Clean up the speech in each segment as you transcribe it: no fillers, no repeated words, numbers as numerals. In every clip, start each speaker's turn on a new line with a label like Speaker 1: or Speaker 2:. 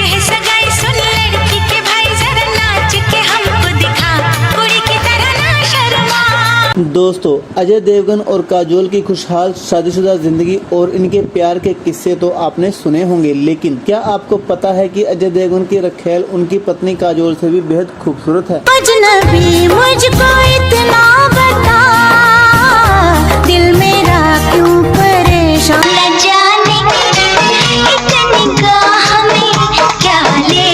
Speaker 1: है सगाई सुन लड़की के भाई, जरा नाच के हमको दिखा, कुड़ी की तरह ना शर्मा।
Speaker 2: दोस्तों, अजय देवगन और काजोल की खुशहाल शादीशुदा जिंदगी और इनके प्यार के किस्से तो आपने सुने होंगे, लेकिन क्या आपको पता है कि अजय देवगन की रखेल उनकी पत्नी काजोल से भी बेहद खूबसूरत है।
Speaker 1: अजनबी मुझको इतना बता, दिल मेरा क्यों परेशान, न जाने एक निगाह में क्या ले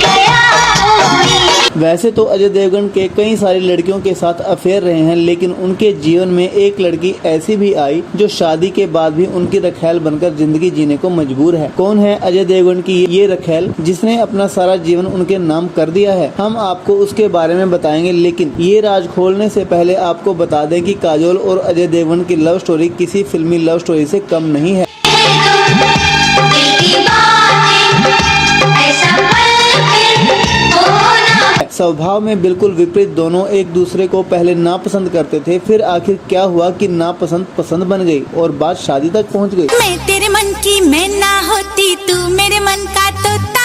Speaker 1: गया कोई।
Speaker 2: वैसे तो अजय देवगन के कई सारी लड़कियों के साथ अफेयर रहे हैं, लेकिन उनके जीवन में एक लड़की ऐसी भी आई जो शादी के बाद भी उनकी रखेल बनकर जिंदगी जीने को मजबूर है। कौन है अजय देवगन की ये रखेल जिसने अपना सारा जीवन उनके नाम कर दिया है? हम आपको उसके बारे में बताएंगे, लेकिन ये राज खोलने से पहले आपको बता दें कि काजोल और अजय देवगन की लव स्टोरी किसी फिल्मी लव स्टोरी से कम नहीं है। स्वभाव में बिल्कुल विपरीत दोनों एक दूसरे को पहले नापसंद करते थे, फिर आखिर क्या हुआ कि नापसंद पसंद बन गई और बात शादी तक पहुंच गई।
Speaker 1: मैं तेरे मन की मैं ना होती, तू मेरे मन का तोता।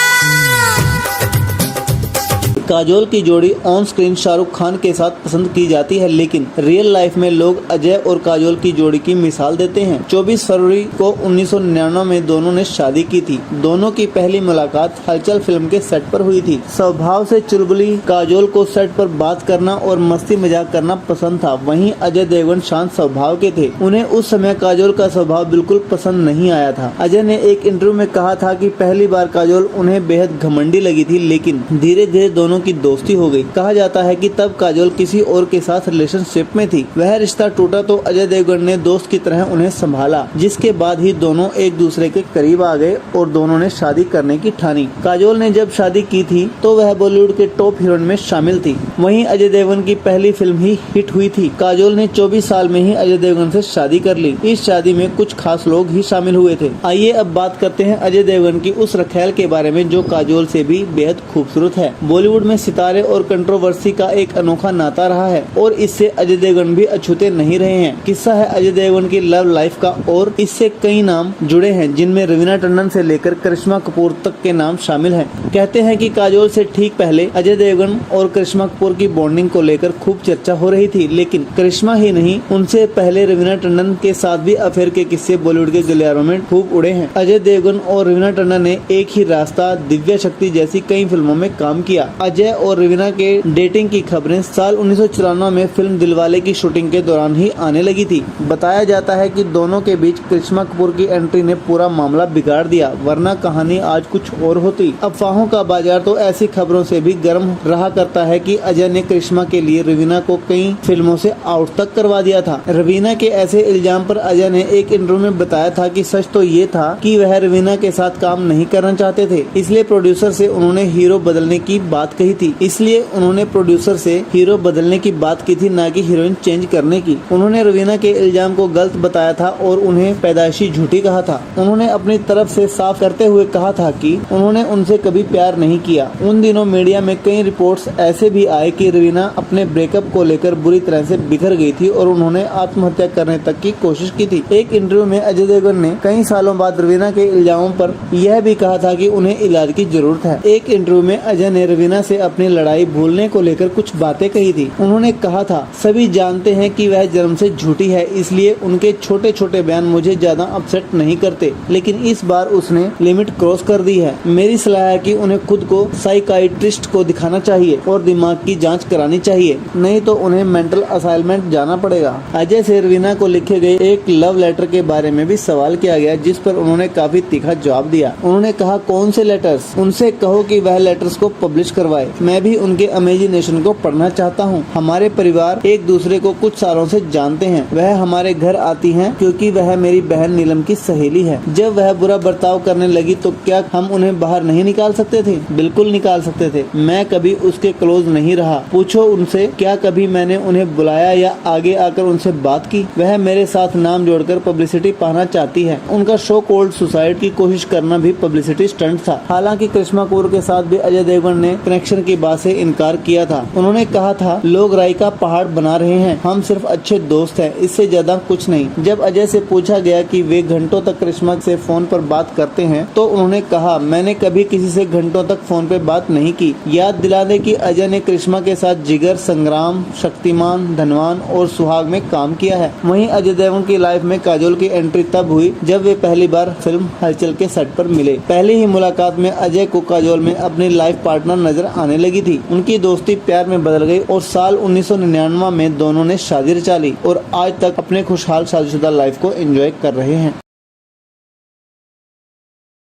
Speaker 2: काजोल की जोड़ी ऑन स्क्रीन शाहरुख खान के साथ पसंद की जाती है, लेकिन रियल लाइफ में लोग अजय और काजोल की जोड़ी की मिसाल देते हैं। 24 फरवरी को 1999 में दोनों ने शादी की थी। दोनों की पहली मुलाकात हलचल फिल्म के सेट पर हुई थी। स्वभाव से चुलबुली काजोल को सेट पर बात करना और मस्ती मजाक करना पसंद था, वहीं अजय देवगन शांत स्वभाव के थे। उन्हें उस समय काजोल का स्वभाव बिल्कुल पसंद नहीं आया था। अजय ने एक इंटरव्यू में कहा था कि पहली बार काजोल उन्हें बेहद घमंडी लगी थी, लेकिन धीरे धीरे दोनों की दोस्ती हो गई। कहा जाता है कि तब काजोल किसी और के साथ रिलेशनशिप में थी। वह रिश्ता टूटा तो अजय देवगन ने दोस्त की तरह उन्हें संभाला, जिसके बाद ही दोनों एक दूसरे के करीब आ गए और दोनों ने शादी करने की ठानी। काजोल ने जब शादी की थी तो वह बॉलीवुड के टॉप हीरोइन में शामिल थी। वहीं अजय देवगन की पहली फिल्म ही हिट हुई थी। काजोल ने 24 साल में ही अजय देवगन से शादी कर ली। इस शादी में कुछ खास लोग ही शामिल हुए थे। आइए अब बात करते हैं अजय देवगन की उस रखेल के बारे में जो काजोल से भी बेहद खूबसूरत है। बॉलीवुड में सितारे और कंट्रोवर्सी का एक अनोखा नाता रहा है और इससे अजय देवगन भी अछूते नहीं रहे हैं। किस्सा है अजय देवगन की लव लाइफ का और इससे कई नाम जुड़े हैं, जिनमें रवीना टंडन से लेकर करिश्मा कपूर तक के नाम शामिल हैं। कहते हैं कि काजोल से ठीक पहले अजय देवगन और करिश्मा कपूर की बॉन्डिंग को लेकर खूब चर्चा हो रही थी, लेकिन करिश्मा ही नहीं, उनसे पहले रवीना टंडन के साथ भी अफेयर के किस्से बॉलीवुड के गलियारों में खूब उड़े हैं। अजय देवगन और रवीना टंडन ने एक ही रास्ता, दिव्या शक्ति जैसी कई फिल्मों में काम किया। अजय और रवीना के डेटिंग की खबरें साल 1994 में फिल्म दिलवाले की शूटिंग के दौरान ही आने लगी थी। बताया जाता है कि दोनों के बीच करिश्मा कपूर की एंट्री ने पूरा मामला बिगाड़ दिया, वरना कहानी आज कुछ और होती। अफवाहों का बाजार तो ऐसी खबरों से भी गर्म रहा करता है कि अजय ने करिश्मा के लिए रवीना को कई फिल्मों से आउट तक करवा दिया था। रवीना के ऐसे इल्जाम पर अजय ने एक इंटरव्यू में बताया था कि सच तो ये था कि वह रवीना के साथ काम नहीं करना चाहते थे, इसलिए प्रोड्यूसर से उन्होंने हीरो बदलने की बात कही थी। इसलिए उन्होंने प्रोड्यूसर से हीरो बदलने की बात की थी, ना कि हीरोइन चेंज करने की। उन्होंने रवीना के इल्जाम को गलत बताया था और उन्हें पैदाइशी झूठी कहा था। उन्होंने अपनी तरफ से साफ करते हुए कहा था कि उन्होंने उनसे कभी प्यार नहीं किया। उन दिनों मीडिया में कई रिपोर्ट्स ऐसे भी आए कि रवीना अपने ब्रेकअप को लेकर बुरी तरह से बिखर गई थी और उन्होंने आत्महत्या करने तक की कोशिश की थी। एक इंटरव्यू में अजय देवगन ने कई सालों बाद रवीना के इल्जामों पर यह भी कहा था कि उन्हें इलाज की जरूरत है। एक इंटरव्यू में अजय ने रवीना से अपनी लड़ाई भूलने को लेकर कुछ बातें कही थी। उन्होंने कहा था, सभी जानते हैं कि वह जन्म से झूठी है, इसलिए उनके छोटे छोटे बयान मुझे ज्यादा अपसेट नहीं करते, लेकिन इस बार उसने लिमिट क्रॉस कर दी है। मेरी सलाह है कि उन्हें खुद को साइकाइट्रिस्ट को दिखाना चाहिए और दिमाग की जांच करानी चाहिए, नहीं तो उन्हें मेंटल असाइलमेंट जाना पड़ेगा। अजय से रवीना को लिखे गए एक लव लेटर के बारे में भी सवाल किया गया, जिस पर उन्होंने काफी तीखा जवाब दिया। उन्होंने कहा, कौन से लेटर्स? उनसे कहो कि वह लेटर्स को पब्लिश करवाए, मैं भी उनके इमेजिनेशन को पढ़ना चाहता हूँ। हमारे परिवार एक दूसरे को कुछ सालों से जानते हैं। वह हमारे घर आती हैं क्योंकि वह मेरी बहन नीलम की सहेली है। जब वह बुरा बर्ताव करने लगी तो क्या हम उन्हें बाहर नहीं निकाल सकते थे? बिल्कुल निकाल सकते थे। मैं कभी उसके क्लोज नहीं रहा। पूछो उनसे, क्या कभी मैंने उन्हें बुलाया या आगे आकर उनसे बात की? वह मेरे साथ नाम जोड़कर पब्लिसिटी पाना चाहती है। उनका शो कोल्ड सुसाइड की कोशिश करना भी पब्लिसिटी स्टंट था। हालांकि करिश्मा कपूर के साथ भी अजय देवगन ने कनेक्शन रिएक्शन की बात से इनकार किया था। उन्होंने कहा था, लोग राई का पहाड़ बना रहे हैं, हम सिर्फ अच्छे दोस्त हैं, इससे ज्यादा कुछ नहीं। जब अजय से पूछा गया कि वे घंटों तक करिश्मा से फोन पर बात करते हैं तो उन्होंने कहा, मैंने कभी किसी से घंटों तक फोन पर बात नहीं की। याद दिला दें कि अजय ने करिश्मा के साथ जिगर, संग्राम, शक्तिमान, धनवान और सुहाग में काम किया है। वहीं अजय देवगन की लाइफ में काजोल की एंट्री तब हुई जब वे पहली बार फिल्म हलचल के सेट पर मिले। पहली ही मुलाकात में अजय को काजोल में अपनी लाइफ पार्टनर नजर आने लगी थी। उनकी दोस्ती प्यार में बदल गई और साल 1999 में दोनों ने शादी रचा ली और आज तक अपने खुशहाल शादीशुदा लाइफ को एंजॉय कर रहे हैं।